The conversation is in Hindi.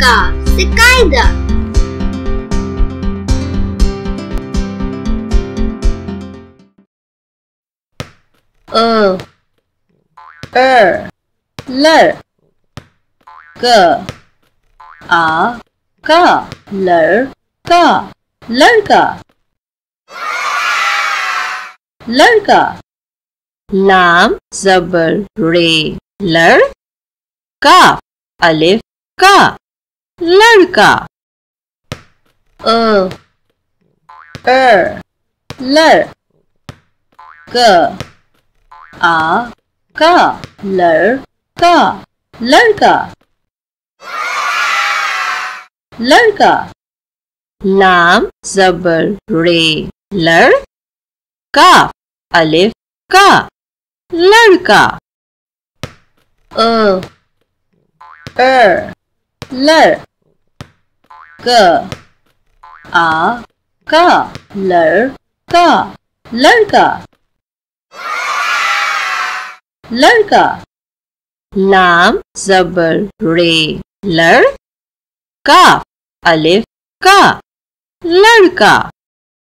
Ka से कायदा. Ler. Ka lड़का लड़का. लड़का. लाम ज़बर रे लड़. काफ अलिफ का लड़का. लड़. का लड़का लड़का. लड़का. लाम ज़बर रे लड़. काफ अलिफ का लड़का. लड़. का लड़का लड़का. लड़का. लाम ज़बर रे लड़. काफ अलिफ का लड़का.